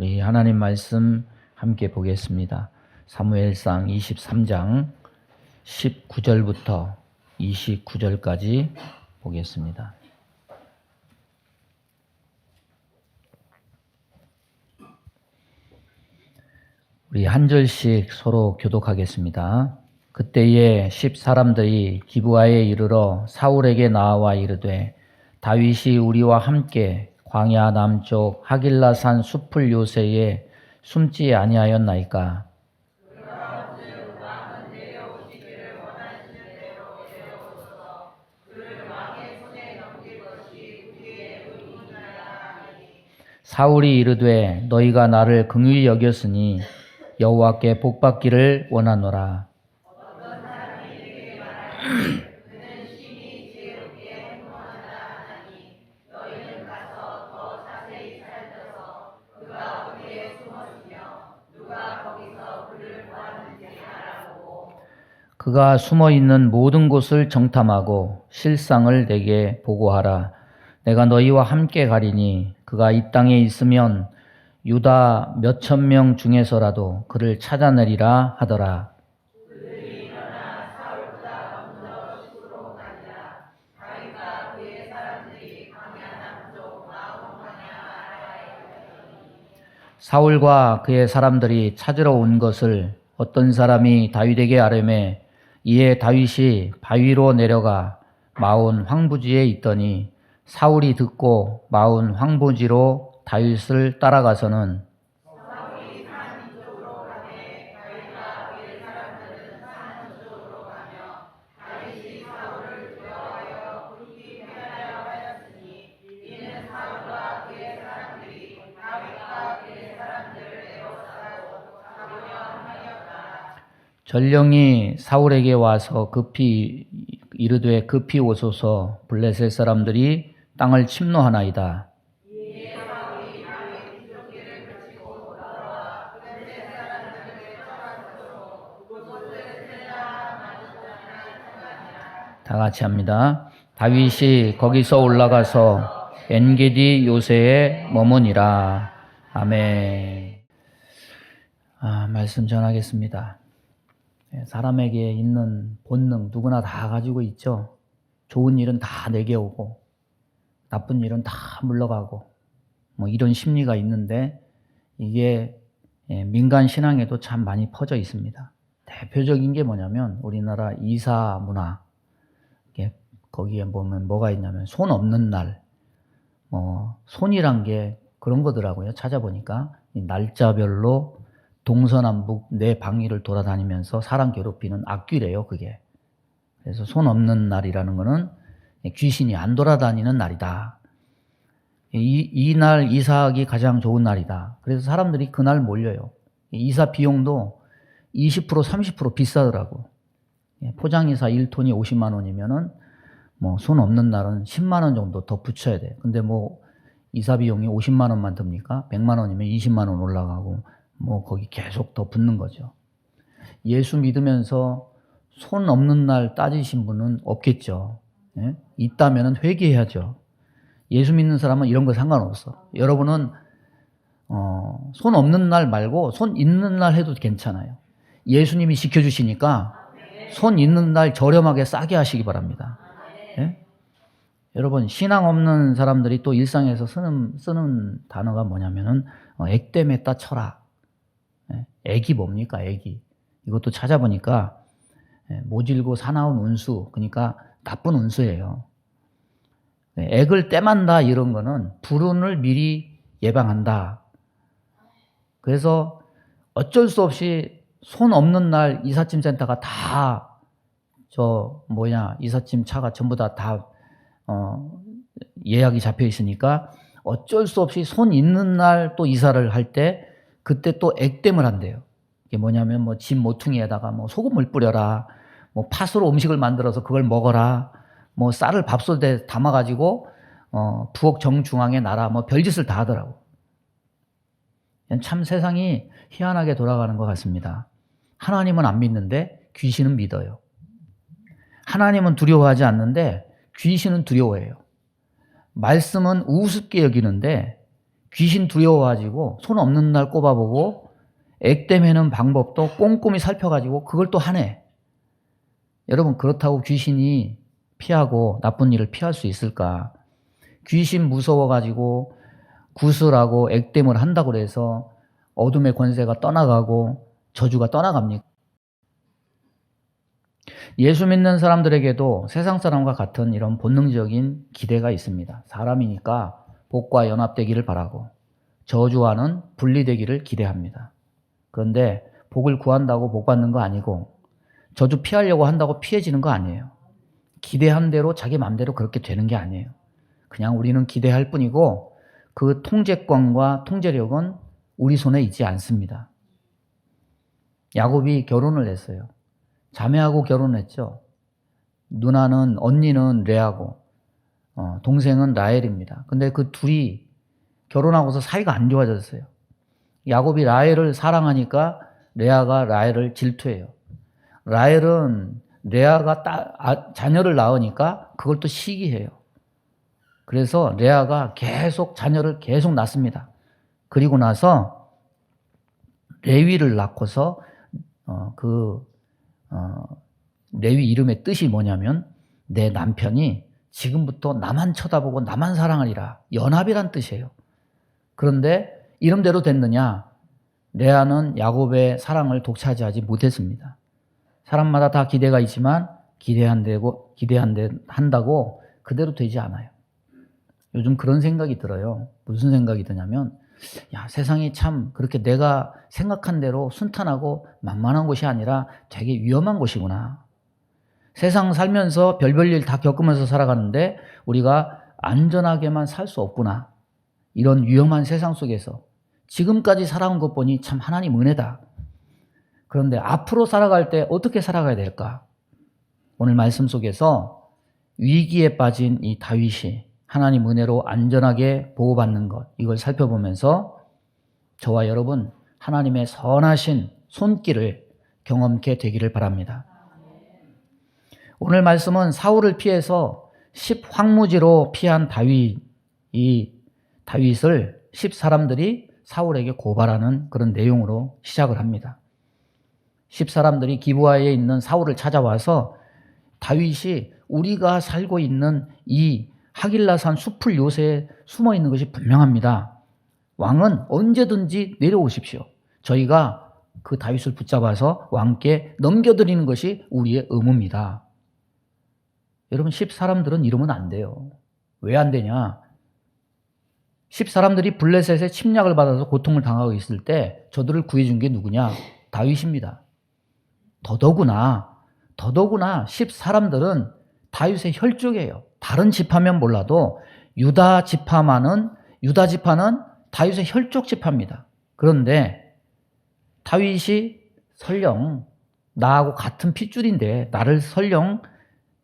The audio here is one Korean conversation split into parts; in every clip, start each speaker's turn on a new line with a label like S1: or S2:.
S1: 우리 하나님 말씀 함께 보겠습니다. 사무엘상 23장 19절부터 29절까지 보겠습니다. 우리 한 절씩 서로 교독하겠습니다. 그때에 10사람들이 기브아에 이르러 사울에게 나와 이르되 다윗이 우리와 함께 광야 남쪽 하길라산 숲을 요새에 숨지 아니하였나이까? 사울이 이르되 너희가 나를 긍휼히 여겼으니 여호와께 복받기를 원하노라. 그가 숨어 있는 모든 곳을 정탐하고 실상을 내게 보고하라. 내가 너희와 함께 가리니 그가 이 땅에 있으면 유다 몇천 명 중에서라도 그를 찾아내리라 하더라. 사울과 그의 사람들이 찾으러 온 것을 어떤 사람이 다윗에게 아뢰매 이에 다윗이 바위로 내려가 마온 황부지에 있더니 사울이 듣고 마온 황부지로 다윗을 따라가서는 전령이 사울에게 와서 급히 이르되 급히 오소서 블레셋 사람들이 땅을 침노하나이다. 다 같이 합니다. 다윗이 거기서 올라가서 엔게디 요새에 머무니라. 아멘. 말씀 전하겠습니다. 사람에게 있는 본능 누구나 다 가지고 있죠. 좋은 일은 다 내게 오고 나쁜 일은 다 물러가고 이런 심리가 있는데 이게 민간 신앙에도 참 많이 퍼져 있습니다. 대표적인 게 뭐냐면 우리나라 이사 문화. 거기에 보면 뭐가 있냐면 손 없는 날. 손이란 게 그런 거더라고요. 찾아보니까 이 날짜별로 동서남북 네 방위를 돌아다니면서 사람 괴롭히는 악귀래요, 그게. 그래서 손 없는 날이라는 거는 귀신이 안 돌아다니는 날이다. 이날 이사하기 가장 좋은 날이다. 그래서 사람들이 그날 몰려요. 이사 비용도 20% 30% 비싸더라고. 포장이사 1톤이 50만 원이면은 손 없는 날은 10만 원 정도 더 붙여야 돼. 근데 이사 비용이 50만 원만 듭니까? 100만 원이면 20만 원 올라가고 거기 계속 더 붙는 거죠. 예수 믿으면서 손 없는 날 따지신 분은 없겠죠. 예? 있다면 회개해야죠. 예수 믿는 사람은 이런 거 상관없어. 여러분은 손 없는 날 말고 손 있는 날 해도 괜찮아요. 예수님이 지켜주시니까 손 있는 날 저렴하게 싸게 하시기 바랍니다. 예? 여러분 신앙 없는 사람들이 또 일상에서 쓰는 단어가 뭐냐면은 액땜에다 쳐라. 액이 뭡니까? 액이. 이것도 찾아보니까 모질고 사나운 운수, 그러니까 나쁜 운수예요. 액을 땜한다 이런 거는 불운을 미리 예방한다. 그래서 어쩔 수 없이 손 없는 날 이삿짐 센터가 다 이삿짐 차가 전부 다 예약이 잡혀 있으니까 어쩔 수 없이 손 있는 날 또 이사를 할 때 그때 또 액땜을 한대요. 이게 뭐냐면 집 모퉁이에다가 소금을 뿌려라, 팥으로 음식을 만들어서 그걸 먹어라, 쌀을 밥솥에 담아가지고 부엌 정중앙에 놔라, 별짓을 다 하더라고. 참 세상이 희한하게 돌아가는 것 같습니다. 하나님은 안 믿는데 귀신은 믿어요. 하나님은 두려워하지 않는데 귀신은 두려워해요. 말씀은 우습게 여기는데 귀신 두려워가지고 손 없는 날 꼽아보고 액대 매는 방법도 꼼꼼히 살펴가지고 그걸 또 하네. 여러분, 그렇다고 귀신이 피하고 나쁜 일을 피할 수 있을까? 귀신 무서워가지고 구슬하고 액땜을 한다고 해서 어둠의 권세가 떠나가고 저주가 떠나갑니까? 예수 믿는 사람들에게도 세상 사람과 같은 이런 본능적인 기대가 있습니다. 사람이니까 복과 연합되기를 바라고 저주와는 분리되기를 기대합니다. 그런데 복을 구한다고 복 받는 거 아니고 저주 피하려고 한다고 피해지는 거 아니에요. 기대한 대로 자기 마음대로 그렇게 되는 게 아니에요. 그냥 우리는 기대할 뿐이고 그 통제권과 통제력은 우리 손에 있지 않습니다. 야곱이 결혼을 했어요. 자매하고 결혼했죠. 누나는, 언니는 레아고 동생은 라헬입니다. 근데 그 둘이 결혼하고서 사이가 안 좋아졌어요. 야곱이 라헬을 사랑하니까 레아가 라헬을 질투해요. 라헬은 레아가 자녀를 낳으니까 그걸 또 시기해요. 그래서 레아가 계속 자녀를 계속 낳습니다. 그리고 나서 레위를 낳고서 레위 이름의 뜻이 뭐냐면 내 남편이 지금부터 나만 쳐다보고 나만 사랑하리라. 연합이란 뜻이에요. 그런데 이름대로 됐느냐? 레아는 야곱의 사랑을 독차지하지 못했습니다. 사람마다 다 기대가 있지만 한다고 그대로 되지 않아요. 요즘 그런 생각이 들어요. 무슨 생각이 드냐면 세상이 참 그렇게 내가 생각한 대로 순탄하고 만만한 곳이 아니라 되게 위험한 곳이구나. 세상 살면서 별별 일 다 겪으면서 살아가는데 우리가 안전하게만 살 수 없구나. 이런 위험한 세상 속에서 지금까지 살아온 것 보니 참 하나님 은혜다. 그런데 앞으로 살아갈 때 어떻게 살아가야 될까? 오늘 말씀 속에서 위기에 빠진 이 다윗이 하나님 은혜로 안전하게 보호받는 것, 이걸 살펴보면서 저와 여러분 하나님의 선하신 손길을 경험케 되기를 바랍니다. 오늘 말씀은 사울을 피해서 10황무지로 피한 다윗을 10사람들이 사울에게 고발하는 그런 내용으로 시작을 합니다. 10사람들이 기브아에 있는 사울을 찾아와서 다윗이 우리가 살고 있는 이 하길라산 숲을 요새에 숨어 있는 것이 분명합니다. 왕은 언제든지 내려오십시오. 저희가 그 다윗을 붙잡아서 왕께 넘겨드리는 것이 우리의 의무입니다. 여러분, 10사람들은 이러면 안 돼요. 왜 안 되냐? 10사람들이 블레셋의 침략을 받아서 고통을 당하고 있을 때 저들을 구해준 게 누구냐? 다윗입니다. 더더구나 10사람들은 다윗의 혈족이에요. 다른 지파면 몰라도 유다 지파는 다윗의 혈족 지파입니다. 그런데 다윗이 설령 나하고 같은 핏줄인데 나를 설령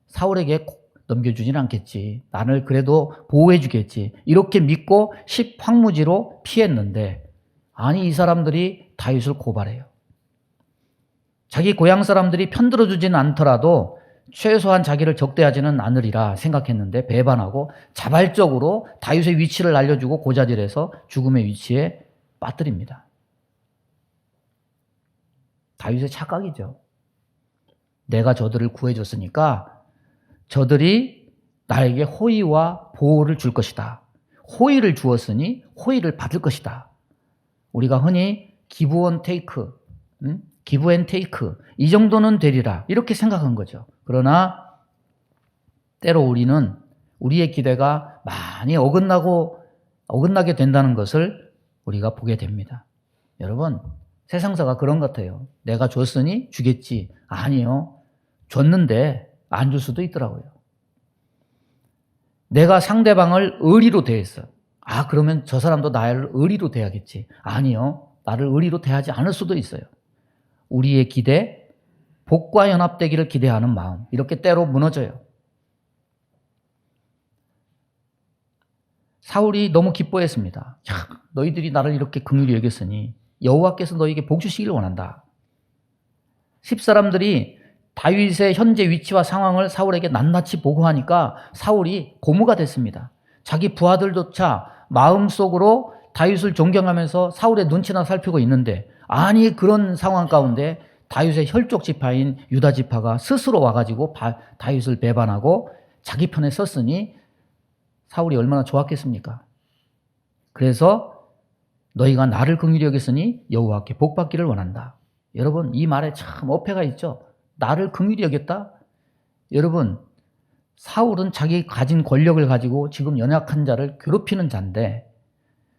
S1: 사울에게 넘겨주진 않겠지. 나를 그래도 보호해 주겠지. 이렇게 믿고 10황무지로 피했는데 아니 이 사람들이 다윗을 고발해요. 자기 고향 사람들이 편들어주진 않더라도 최소한 자기를 적대하지는 않으리라 생각했는데 배반하고 자발적으로 다윗의 위치를 알려주고 고자질해서 죽음의 위치에 빠뜨립니다. 다윗의 착각이죠. 내가 저들을 구해줬으니까 저들이 나에게 호의와 보호를 줄 것이다. 호의를 주었으니 호의를 받을 것이다. 우리가 흔히 give and take, 이 정도는 되리라 이렇게 생각한 거죠. 그러나 때로 우리는 우리의 기대가 많이 어긋나게 된다는 것을 우리가 보게 됩니다. 여러분, 세상사가 그런 것 같아요. 내가 줬으니 주겠지. 아니요. 줬는데 안 줄 수도 있더라고요. 내가 상대방을 의리로 대했어. 그러면 저 사람도 나를 의리로 대하겠지. 아니요. 나를 의리로 대하지 않을 수도 있어요. 우리의 기대, 복과 연합되기를 기대하는 마음, 이렇게 때로 무너져요. 사울이 너무 기뻐했습니다. 너희들이 나를 이렇게 긍휼히 여겼으니 여호와께서 너희에게 복 주시기를 원한다. 10사람들이 다윗의 현재 위치와 상황을 사울에게 낱낱이 보고하니까 사울이 고무가 됐습니다. 자기 부하들조차 마음속으로 다윗을 존경하면서 사울의 눈치나 살피고 있는데, 아니 그런 상황 가운데 다윗의 혈족 지파인 유다 지파가 스스로 와가지고 다윗을 배반하고 자기 편에 섰으니 사울이 얼마나 좋았겠습니까? 그래서 너희가 나를 긍휼히 여겼으니 여호와께 복받기를 원한다. 여러분, 이 말에 참 어폐가 있죠. 나를 긍휼히 여겼다? 여러분, 사울은 자기 가진 권력을 가지고 지금 연약한 자를 괴롭히는 자인데,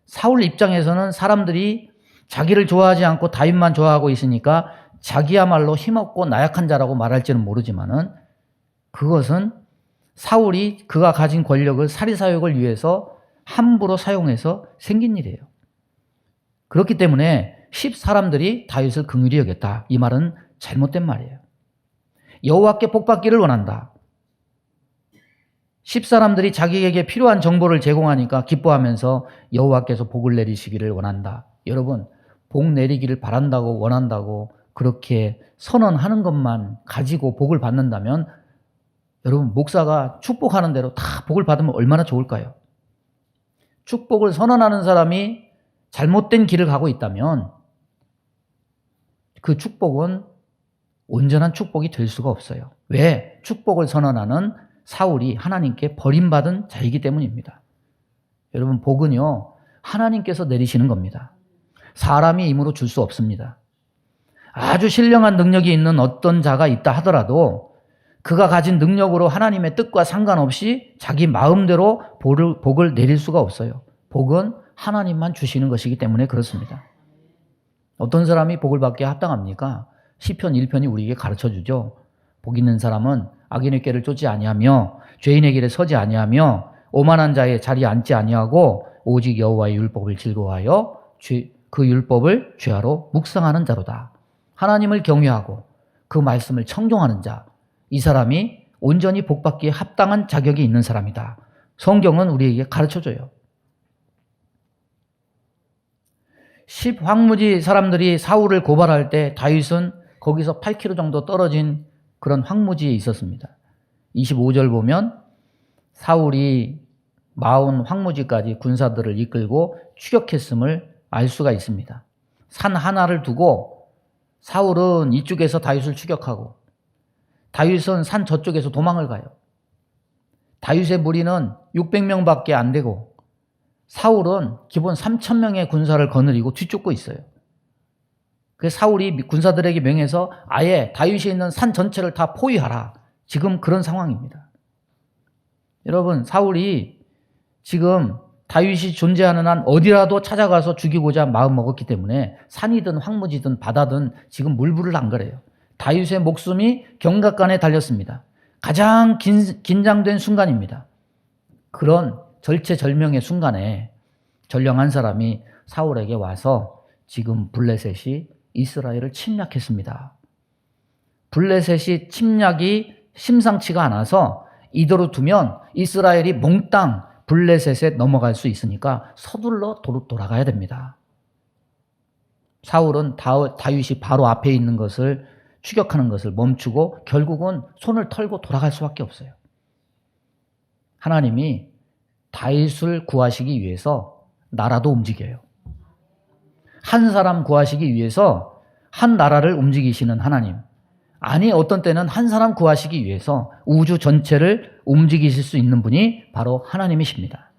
S1: 사울 입장에서는 사람들이 자기를 좋아하지 않고 다윗만 좋아하고 있으니까 자기야말로 힘없고 나약한 자라고 말할지는 모르지만은, 그것은 사울이 그가 가진 권력을 사리사욕을 위해서 함부로 사용해서 생긴 일이에요. 그렇기 때문에 10 사람들이 다윗을 긍휼히 여겼다. 이 말은 잘못된 말이에요. 여호와께 복받기를 원한다. 10 사람들이 자기에게 필요한 정보를 제공하니까 기뻐하면서 여호와께서 복을 내리시기를 원한다. 여러분, 복 내리기를 바란다고 원한다고 그렇게 선언하는 것만 가지고 복을 받는다면, 여러분, 목사가 축복하는 대로 다 복을 받으면 얼마나 좋을까요? 축복을 선언하는 사람이 잘못된 길을 가고 있다면 그 축복은 온전한 축복이 될 수가 없어요. 왜? 축복을 선언하는 사울이 하나님께 버림받은 자이기 때문입니다. 여러분, 복은요, 하나님께서 내리시는 겁니다. 사람이 힘으로 줄 수 없습니다. 아주 신령한 능력이 있는 어떤 자가 있다 하더라도 그가 가진 능력으로 하나님의 뜻과 상관없이 자기 마음대로 복을 내릴 수가 없어요. 복은 하나님만 주시는 것이기 때문에 그렇습니다. 어떤 사람이 복을 받기에 합당합니까? 시편 1편이 우리에게 가르쳐주죠. 복 있는 사람은 악인의 꾀를 쫓지 아니하며 죄인의 길에 서지 아니하며 오만한 자의 자리에 앉지 아니하고 오직 여호와의 율법을 즐거워하여 그 율법을 죄하로 묵상하는 자로다. 하나님을 경외하고 그 말씀을 청종하는 자, 이 사람이 온전히 복받기에 합당한 자격이 있는 사람이다. 성경은 우리에게 가르쳐줘요. 10 황무지 사람들이 사울을 고발할 때 다윗은 거기서 8km 정도 떨어진 그런 황무지에 있었습니다. 25절 보면 사울이 마온 황무지까지 군사들을 이끌고 추격했음을 알 수가 있습니다. 산 하나를 두고 사울은 이쪽에서 다윗을 추격하고 다윗은 산 저쪽에서 도망을 가요. 다윗의 무리는 600명밖에 안 되고 사울은 기본 3,000명의 군사를 거느리고 뒤쫓고 있어요. 그래서 사울이 군사들에게 명해서 아예 다윗이 있는 산 전체를 다 포위하라. 지금 그런 상황입니다. 여러분, 사울이 지금 다윗이 존재하는 한 어디라도 찾아가서 죽이고자 마음먹었기 때문에 산이든 황무지든 바다든 지금 물불을 안 거려요. 다윗의 목숨이 경각간에 달렸습니다. 가장 긴장된 순간입니다. 그런 절체절명의 순간에 전령한 사람이 사울에게 와서 지금 블레셋이 이스라엘을 침략했습니다. 블레셋이 침략이 심상치가 않아서 이대로 두면 이스라엘이 몽땅 블레셋에 넘어갈 수 있으니까 서둘러 돌아가야 됩니다. 사울은 다윗이 바로 앞에 있는 것을 추격하는 것을 멈추고 결국은 손을 털고 돌아갈 수밖에 없어요. 하나님이 다윗을 구하시기 위해서 나라도 움직여요. 한 사람 구하시기 위해서 한 나라를 움직이시는 하나님. 아니, 어떤 때는 한 사람 구하시기 위해서 우주 전체를 움직이실 수 있는 분이 바로 하나님이십니다.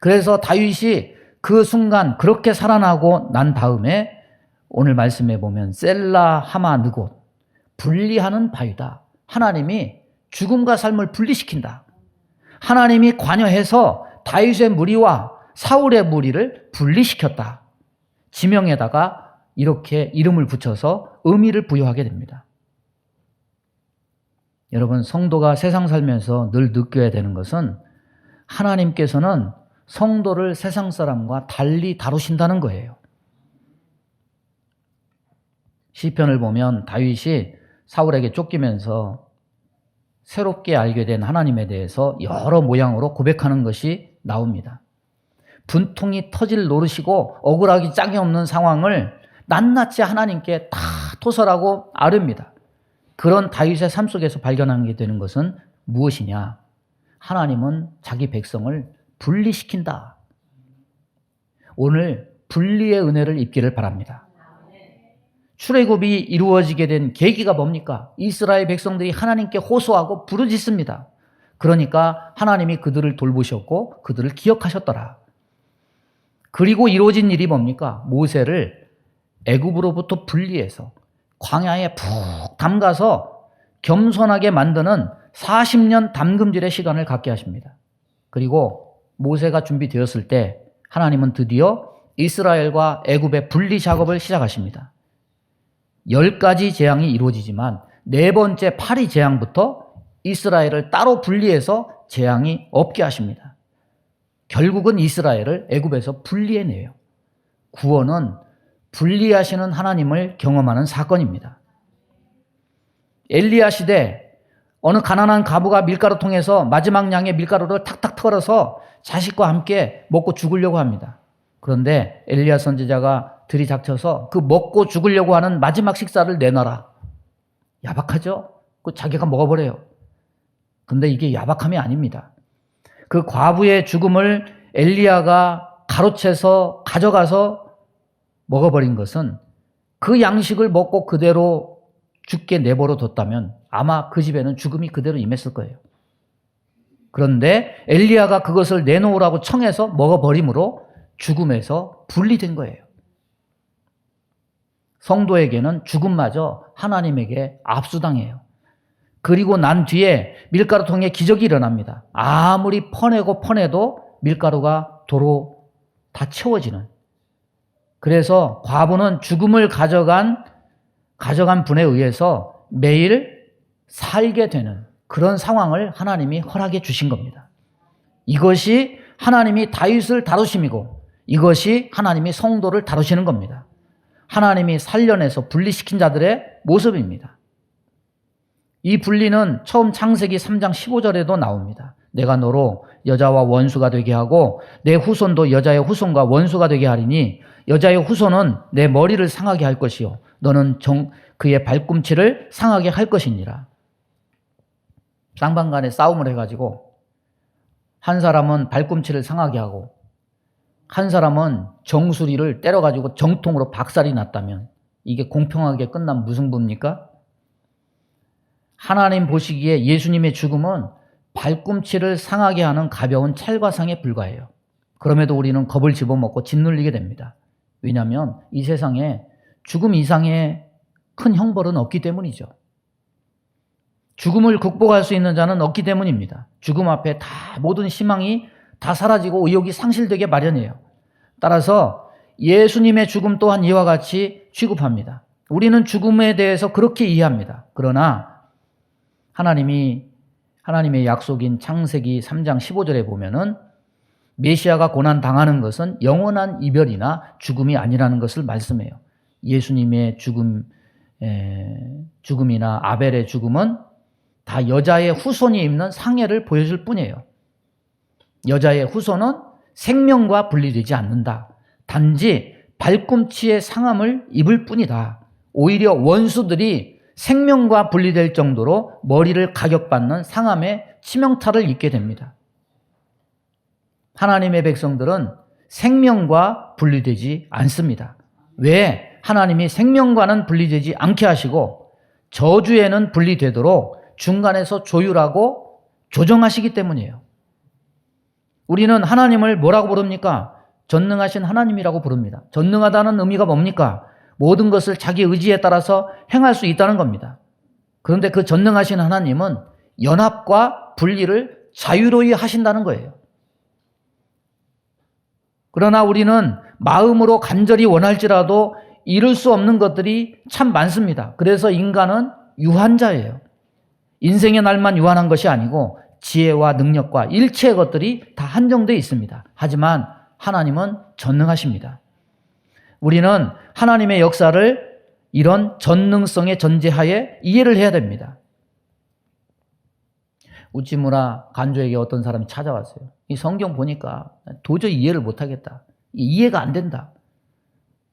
S1: 그래서 다윗이 그 순간 그렇게 살아나고 난 다음에 오늘 말씀에 보면 셀라 하마 느곳, 분리하는 바위다. 하나님이 죽음과 삶을 분리시킨다. 하나님이 관여해서 다윗의 무리와 사울의 무리를 분리시켰다. 지명에다가 이렇게 이름을 붙여서 의미를 부여하게 됩니다. 여러분, 성도가 세상 살면서 늘 느껴야 되는 것은 하나님께서는 성도를 세상 사람과 달리 다루신다는 거예요. 시편을 보면 다윗이 사울에게 쫓기면서 새롭게 알게 된 하나님에 대해서 여러 모양으로 고백하는 것이 나옵니다. 분통이 터질 노릇이고 억울하기 짝이 없는 상황을 낱낱이 하나님께 다 토설하고 아릅니다. 그런 다윗의 삶 속에서 발견하게 되는 것은 무엇이냐? 하나님은 자기 백성을 분리시킨다. 오늘 분리의 은혜를 입기를 바랍니다. 출애굽이 이루어지게 된 계기가 뭡니까? 이스라엘 백성들이 하나님께 호소하고 부르짖습니다. 그러니까 하나님이 그들을 돌보셨고 그들을 기억하셨더라. 그리고 이루어진 일이 뭡니까? 모세를 애굽으로부터 분리해서 광야에 푹 담가서 겸손하게 만드는 40년 담금질의 시간을 갖게 하십니다. 그리고 모세가 준비되었을 때 하나님은 드디어 이스라엘과 애굽의 분리 작업을 시작하십니다. 10가지 재앙이 이루어지지만 네 번째 파리 재앙부터 이스라엘을 따로 분리해서 재앙이 없게 하십니다. 결국은 이스라엘을 애굽에서 분리해내요. 구원은 분리하시는 하나님을 경험하는 사건입니다. 엘리야 시대 어느 가난한 가부가 밀가루 통해서 마지막 양의 밀가루를 탁탁 털어서 자식과 함께 먹고 죽으려고 합니다. 그런데 엘리야 선지자가 들이닥쳐서 그 먹고 죽으려고 하는 마지막 식사를 내놔라. 야박하죠? 그 자기가 먹어버려요. 근데 이게 야박함이 아닙니다. 그 과부의 죽음을 엘리야가 가로채서 가져가서 먹어버린 것은 그 양식을 먹고 그대로 죽게 내버려 뒀다면 아마 그 집에는 죽음이 그대로 임했을 거예요. 그런데 엘리야가 그것을 내놓으라고 청해서 먹어버림으로 죽음에서 분리된 거예요. 성도에게는 죽음마저 하나님에게 압수당해요. 그리고 난 뒤에 밀가루통에 기적이 일어납니다. 아무리 퍼내도 밀가루가 도로 다 채워지는. 그래서 과부는 죽음을 가져간 분에 의해서 매일 살게 되는 그런 상황을 하나님이 허락해 주신 겁니다. 이것이 하나님이 다윗을 다루심이고 이것이 하나님이 성도를 다루시는 겁니다. 하나님이 살려내서 분리시킨 자들의 모습입니다. 이 분리는 처음 창세기 3장 15절에도 나옵니다. 내가 너로 여자와 원수가 되게 하고 내 후손도 여자의 후손과 원수가 되게 하리니 여자의 후손은 내 머리를 상하게 할 것이요 너는 그의 발꿈치를 상하게 할 것이니라. 쌍방간에 싸움을 해가지고 한 사람은 발꿈치를 상하게 하고 한 사람은 정수리를 때려가지고 정통으로 박살이 났다면 이게 공평하게 끝난 무승부입니까? 하나님 보시기에 예수님의 죽음은 발꿈치를 상하게 하는 가벼운 찰과상에 불과해요. 그럼에도 우리는 겁을 집어먹고 짓눌리게 됩니다. 왜냐하면 이 세상에 죽음 이상의 큰 형벌은 없기 때문이죠. 죽음을 극복할 수 있는 자는 없기 때문입니다. 죽음 앞에 다 모든 희망이 다 사라지고 의욕이 상실되게 마련이에요. 따라서 예수님의 죽음 또한 이와 같이 취급합니다. 우리는 죽음에 대해서 그렇게 이해합니다. 그러나 하나님의 약속인 창세기 3장 15절에 보면은 메시아가 고난 당하는 것은 영원한 이별이나 죽음이 아니라는 것을 말씀해요. 예수님의 죽음이나 아벨의 죽음은 다 여자의 후손이 입는 상해를 보여줄 뿐이에요. 여자의 후손은 생명과 분리되지 않는다. 단지 발꿈치의 상함을 입을 뿐이다. 오히려 원수들이 생명과 분리될 정도로 머리를 가격받는 상함의 치명타를 입게 됩니다. 하나님의 백성들은 생명과 분리되지 않습니다. 왜? 하나님이 생명과는 분리되지 않게 하시고 저주에는 분리되도록 중간에서 조율하고 조정하시기 때문이에요. 우리는 하나님을 뭐라고 부릅니까? 전능하신 하나님이라고 부릅니다. 전능하다는 의미가 뭡니까? 모든 것을 자기 의지에 따라서 행할 수 있다는 겁니다. 그런데 그 전능하신 하나님은 연합과 분리를 자유로이 하신다는 거예요. 그러나 우리는 마음으로 간절히 원할지라도 이룰 수 없는 것들이 참 많습니다. 그래서 인간은 유한자예요. 인생의 날만 유한한 것이 아니고 지혜와 능력과 일체의 것들이 다 한정되어 있습니다. 하지만 하나님은 전능하십니다. 우리는 하나님의 역사를 이런 전능성의 전제하에 이해를 해야 됩니다. 우찌무라 간조에게 어떤 사람이 찾아왔어요. 이 성경 보니까 도저히 이해를 못하겠다. 이해가 안 된다.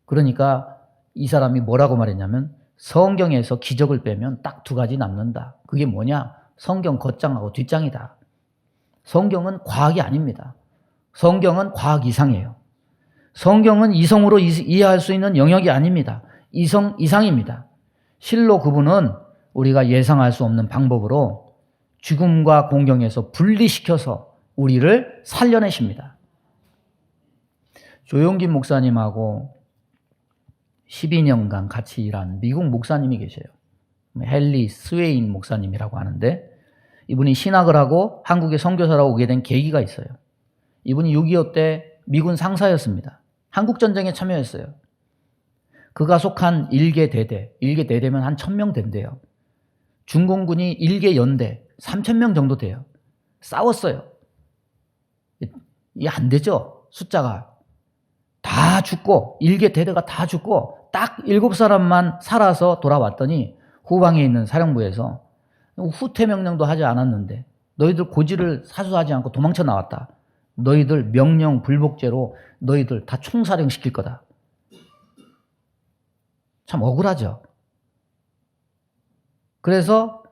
S1: 그러니까 이 사람이 뭐라고 말했냐면 성경에서 기적을 빼면 딱 두 가지 남는다. 그게 뭐냐? 성경 겉장하고 뒷장이다. 성경은 과학이 아닙니다. 성경은 과학 이상이에요. 성경은 이성으로 이해할 수 있는 영역이 아닙니다. 이성 이상입니다. 실로 그분은 우리가 예상할 수 없는 방법으로 죽음과 공경에서 분리시켜서 우리를 살려내십니다. 조용긴 목사님하고 12년간 같이 일한 미국 목사님이 계셔요. 헨리 스웨인 목사님이라고 하는데, 이분이 신학을 하고 한국에 선교사로 오게 된 계기가 있어요. 이분이 6.25 때 미군 상사였습니다. 한국전쟁에 참여했어요. 그가 속한 1개 대대, 1개 대대면 한 1000명 된대요. 중공군이 1개 연대, 3000명 정도 돼요. 싸웠어요. 이게 안 되죠, 숫자가. 다 죽고, 1개 대대가 다 죽고 딱 7사람만 살아서 돌아왔더니 후방에 있는 사령부에서 후퇴 명령도 하지 않았는데 너희들 고지를 사수하지 않고 도망쳐 나왔다. 너희들 명령 불복죄로 너희들 다 총사령 시킬 거다. 참 억울하죠. 그래서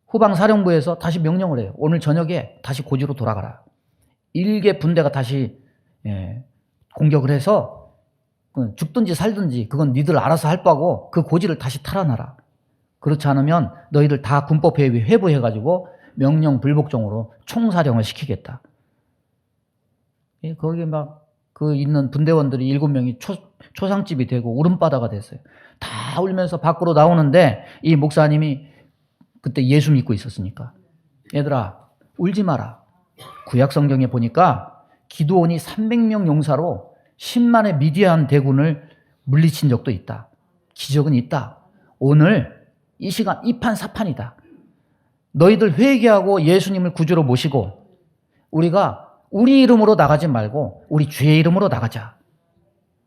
S1: 후방 사령부에서 다시 명령을 해요. 오늘 저녁에 다시 고지로 돌아가라. 1개 분대가 다시 공격을 해서 죽든지 살든지 그건 니들 알아서 할 바고 그 고지를 다시 탈환하라. 그렇지 않으면 너희들 다 군법회의 회부해가지고 명령 불복종으로 총사령을 시키겠다. 거기에 막 그 있는 분대원들이 7명이 초상집이 되고 울음바다가 됐어요. 다 울면서 밖으로 나오는데 이 목사님이 그때 예수 믿고 있었으니까, 얘들아 울지 마라. 구약 성경에 보니까 기드온이 300명 용사로 10만의 미디안 대군을 물리친 적도 있다. 기적은 있다. 오늘 이 시간 이판사판이다. 너희들 회개하고 예수님을 구주로 모시고 우리가 우리 이름으로 나가지 말고 우리 주의 이름으로 나가자.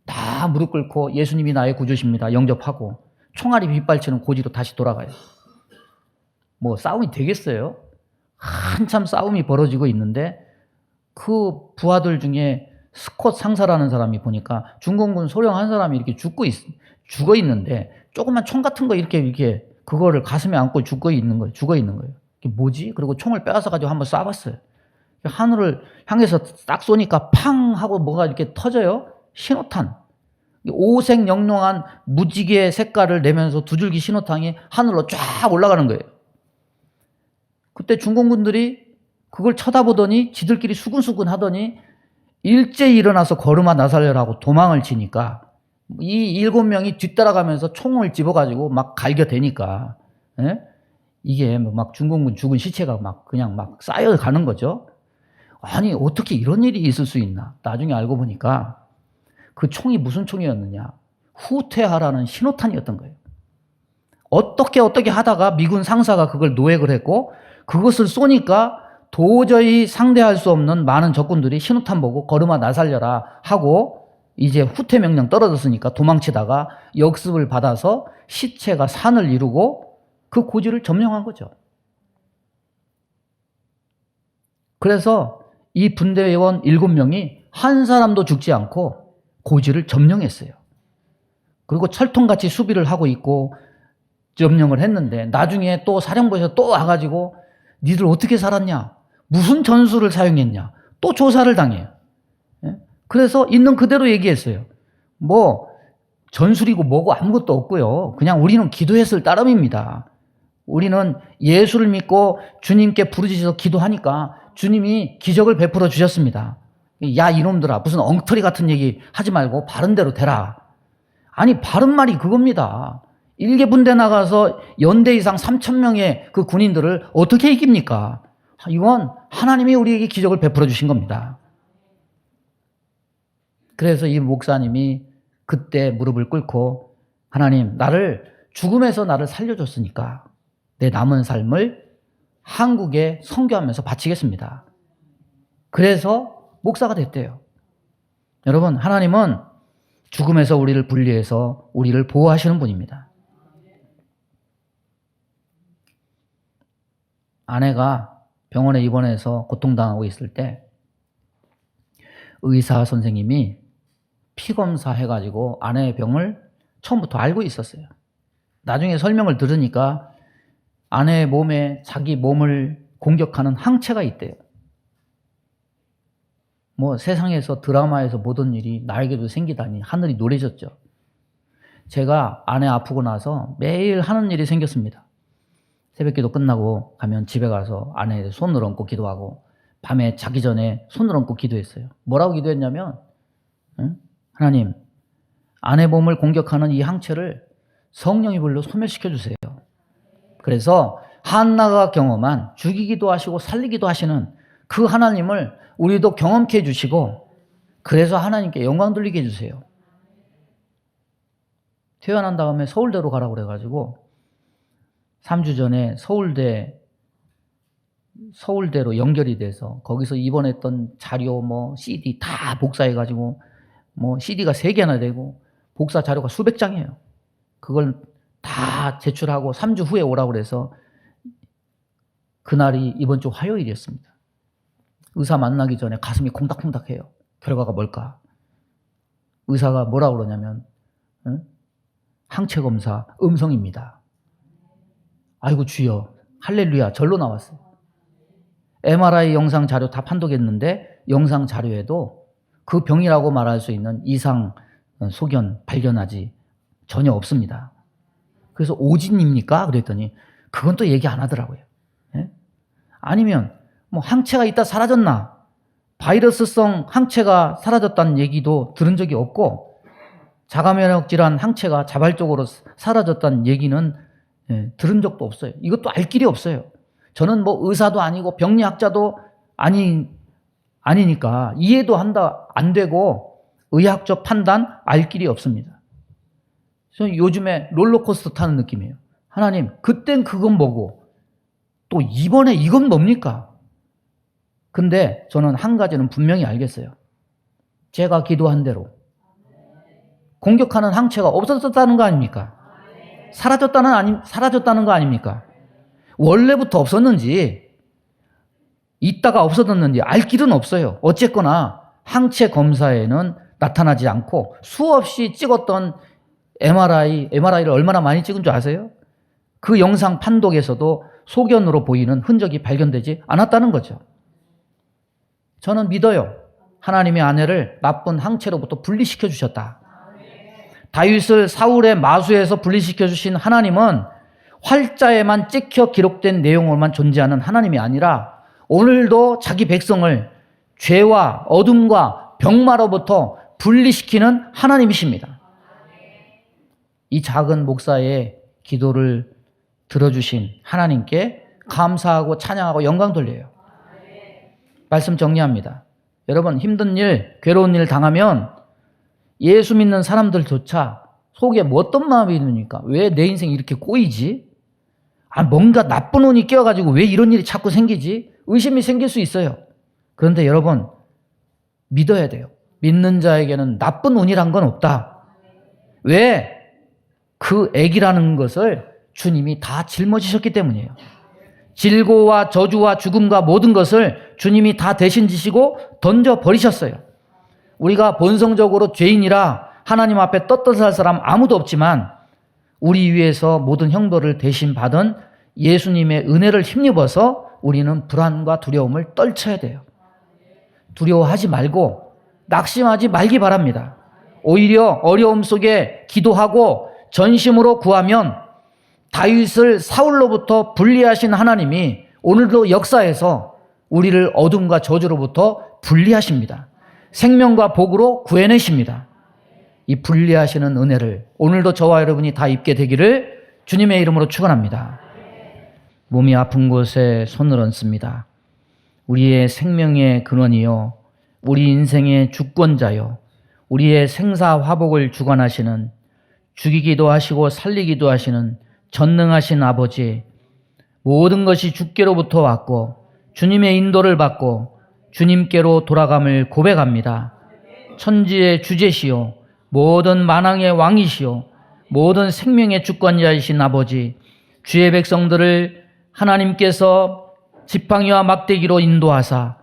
S1: 다 무릎 꿇고 예수님이 나의 구주십니다 영접하고 총알이 빗발치는 고지로 다시 돌아가요. 뭐 싸움이 되겠어요? 한참 싸움이 벌어지고 있는데 그 부하들 중에 스콧 상사라는 사람이 보니까 중공군 소령 한 사람이 이렇게 죽어 있는데 조그만 총 같은 거 이렇게 그거를 가슴에 안고 죽어 있는 거예요. 이게 뭐지? 그리고 총을 빼앗아 가지고 한번 쏴봤어요. 하늘을 향해서 딱 쏘니까 팡 하고 뭐가 이렇게 터져요. 신호탄. 오색 영롱한 무지개 색깔을 내면서 두 줄기 신호탄이 하늘로 쫙 올라가는 거예요. 그때 중공군들이 그걸 쳐다보더니 지들끼리 수근수근 하더니 일제히 일어나서 걸음아 나살려라고 도망을 치니까 이 7명이 뒤따라가면서 총을 집어가지고 막 갈겨대니까, 이게 막 중공군 죽은 시체가 막 그냥 막 쌓여가는 거죠. 아니 어떻게 이런 일이 있을 수 있나. 나중에 알고 보니까 그 총이 무슨 총이었느냐, 후퇴하라는 신호탄이었던 거예요. 어떻게 하다가 미군 상사가 그걸 노획을 했고 그것을 쏘니까 도저히 상대할 수 없는 많은 적군들이 신호탄 보고 걸음아 나살려라 하고 이제 후퇴 명령 떨어졌으니까 도망치다가 역습을 받아서 시체가 산을 이루고 그 고지를 점령한 거죠. 그래서 이 분대원 7명이 한 사람도 죽지 않고 고지를 점령했어요. 그리고 철통같이 수비를 하고 있고 점령을 했는데 나중에 또 사령부에서 또 와가지고 니들 어떻게 살았냐, 무슨 전술을 사용했냐, 또 조사를 당해요. 그래서 있는 그대로 얘기했어요. 뭐 전술이고 뭐고 아무것도 없고요. 그냥 우리는 기도했을 따름입니다. 우리는 예수를 믿고 주님께 부르짖어서 기도하니까 주님이 기적을 베풀어 주셨습니다. 야 이놈들아, 무슨 엉터리 같은 얘기 하지 말고 바른 대로 되라. 아니 바른 말이 그겁니다. 1개 분대 나가서 연대 이상 3000명의 그 군인들을 어떻게 이깁니까? 이건 하나님이 우리에게 기적을 베풀어 주신 겁니다. 그래서 이 목사님이 그때 무릎을 꿇고, 하나님, 죽음에서 나를 살려줬으니까 내 남은 삶을 한국에 선교하면서 바치겠습니다. 그래서 목사가 됐대요. 여러분, 하나님은 죽음에서 우리를 분리해서 우리를 보호하시는 분입니다. 아내가 병원에 입원해서 고통당하고 있을 때 의사 선생님이 피검사 해가지고 아내의 병을 처음부터 알고 있었어요. 나중에 설명을 들으니까 아내의 몸에 자기 몸을 공격하는 항체가 있대요. 뭐 세상에서 드라마에서 모든 일이 나에게도 생기다니 하늘이 노래졌죠. 제가 아내 아프고 나서 매일 하는 일이 생겼습니다. 새벽기도 끝나고 가면 집에 가서 아내의 손을 얹고 기도하고 밤에 자기 전에 손을 얹고 기도했어요. 뭐라고 기도했냐면 하나님, 아내 몸을 공격하는 이 항체를 성령이 불러 소멸시켜 주세요. 그래서 한나가 경험한 죽이기도 하시고 살리기도 하시는 그 하나님을 우리도 경험케 해주시고 그래서 하나님께 영광 돌리게 해주세요. 퇴원한 다음에 서울대로 가라고 그래가지고 3주 전에 서울대로 연결이 돼서 거기서 입원했던 자료 뭐 CD 다 복사해가지고 뭐 CD가 3개나 되고 복사 자료가 수백 장이에요. 그걸 다 제출하고 3주 후에 오라고 그래서 그날이 이번 주 화요일이었습니다. 의사 만나기 전에 가슴이 콩닥콩닥해요. 결과가 뭘까? 의사가 뭐라고 그러냐면 항체 검사 음성입니다. 아이고 주여, 할렐루야, 절로 나왔어요. MRI 영상 자료 다 판독했는데 영상 자료에도 그 병이라고 말할 수 있는 이상 소견 발견하지 전혀 없습니다. 그래서 오진입니까? 그랬더니 그건 또 얘기 안 하더라고요. 예? 아니면 뭐 항체가 있다 사라졌나? 바이러스성 항체가 사라졌다는 얘기도 들은 적이 없고 자가면역 질환 항체가 자발적으로 사라졌다는 얘기는 들은 적도 없어요. 이것도 알 길이 없어요. 저는 뭐 의사도 아니고 병리학자도 아니니까 이해도 안 되고 의학적 판단 알 길이 없습니다. 저는 요즘에 롤러코스터 타는 느낌이에요. 하나님, 그땐 그건 뭐고 또 이번에 이건 뭡니까? 근데 저는 한 가지는 분명히 알겠어요. 제가 기도한 대로 공격하는 항체가 없어졌다는 거 아닙니까? 사라졌다는 거 아닙니까? 원래부터 없었는지 있다가 없어졌는지 알 길은 없어요. 어쨌거나 항체 검사에는 나타나지 않고 수없이 찍었던 MRI를 얼마나 많이 찍은 줄 아세요? 그 영상 판독에서도 소견으로 보이는 흔적이 발견되지 않았다는 거죠. 저는 믿어요. 하나님의 아내를 나쁜 항체로부터 분리시켜 주셨다. 다윗을 사울의 마수에서 분리시켜 주신 하나님은 활자에만 찍혀 기록된 내용으로만 존재하는 하나님이 아니라 오늘도 자기 백성을 죄와 어둠과 병마로부터 분리시키는 하나님이십니다. 이 작은 목사의 기도를 들어주신 하나님께 감사하고 찬양하고 영광 돌려요. 말씀 정리합니다. 여러분, 힘든 일, 괴로운 일 당하면 예수 믿는 사람들조차 속에 뭐 어떤 마음이 드니까 왜 내 인생이 이렇게 꼬이지? 뭔가 나쁜 운이 끼어가지고 왜 이런 일이 자꾸 생기지? 의심이 생길 수 있어요. 그런데 여러분, 믿어야 돼요. 믿는 자에게는 나쁜 운이란 건 없다. 왜? 그 액이라는 것을 주님이 다 짊어지셨기 때문이에요. 질고와 저주와 죽음과 모든 것을 주님이 다 대신 지시고 던져버리셨어요. 우리가 본성적으로 죄인이라 하나님 앞에 떳떳할 사람 아무도 없지만 우리 위해서 모든 형벌을 대신 받은 예수님의 은혜를 힘입어서 우리는 불안과 두려움을 떨쳐야 돼요. 두려워하지 말고 낙심하지 말기 바랍니다. 오히려 어려움 속에 기도하고 전심으로 구하면 다윗을 사울로부터 분리하신 하나님이 오늘도 역사에서 우리를 어둠과 저주로부터 분리하십니다. 생명과 복으로 구해내십니다. 이 분리하시는 은혜를 오늘도 저와 여러분이 다 입게 되기를 주님의 이름으로 축원합니다. 몸이 아픈 곳에 손을 얹습니다. 우리의 생명의 근원이요, 우리 인생의 주권자요, 우리의 생사화복을 주관하시는, 죽이기도 하시고 살리기도 하시는 전능하신 아버지, 모든 것이 주께로부터 왔고 주님의 인도를 받고 주님께로 돌아감을 고백합니다. 천지의 주제시요, 모든 만왕의 왕이시요, 모든 생명의 주권자이신 아버지, 주의 백성들을 하나님께서 지팡이와 막대기로 인도하사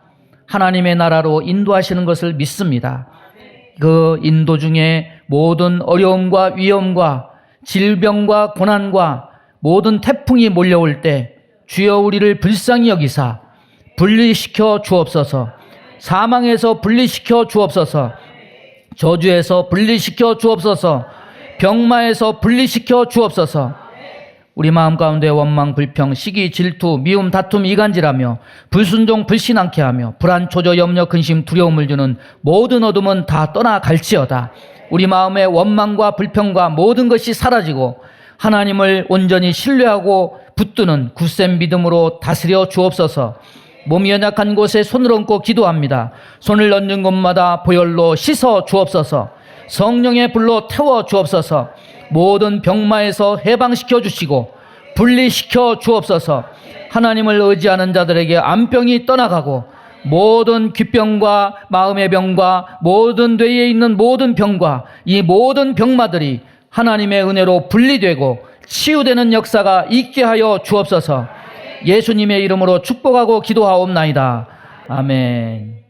S1: 하나님의 나라로 인도하시는 것을 믿습니다. 그 인도 중에 모든 어려움과 위험과 질병과 고난과 모든 태풍이 몰려올 때 주여 우리를 불쌍히 여기사 분리시켜 주옵소서. 사망에서 분리시켜 주옵소서. 저주에서 분리시켜 주옵소서. 병마에서 분리시켜 주옵소서. 우리 마음 가운데 원망, 불평, 시기, 질투, 미움, 다툼, 이간질하며 불순종, 불신앙케 하며 불안, 초조, 염려, 근심, 두려움을 주는 모든 어둠은 다 떠나갈지어다. 우리 마음의 원망과 불평과 모든 것이 사라지고 하나님을 온전히 신뢰하고 붙드는 굳센 믿음으로 다스려 주옵소서. 몸이 연약한 곳에 손을 얹고 기도합니다. 손을 얹는 곳마다 보혈로 씻어 주옵소서. 성령의 불로 태워 주옵소서. 모든 병마에서 해방시켜 주시고 분리시켜 주옵소서. 하나님을 의지하는 자들에게 암병이 떠나가고 모든 귀병과 마음의 병과 모든 뇌에 있는 모든 병과 이 모든 병마들이 하나님의 은혜로 분리되고 치유되는 역사가 있게 하여 주옵소서. 예수님의 이름으로 축복하고 기도하옵나이다. 아멘.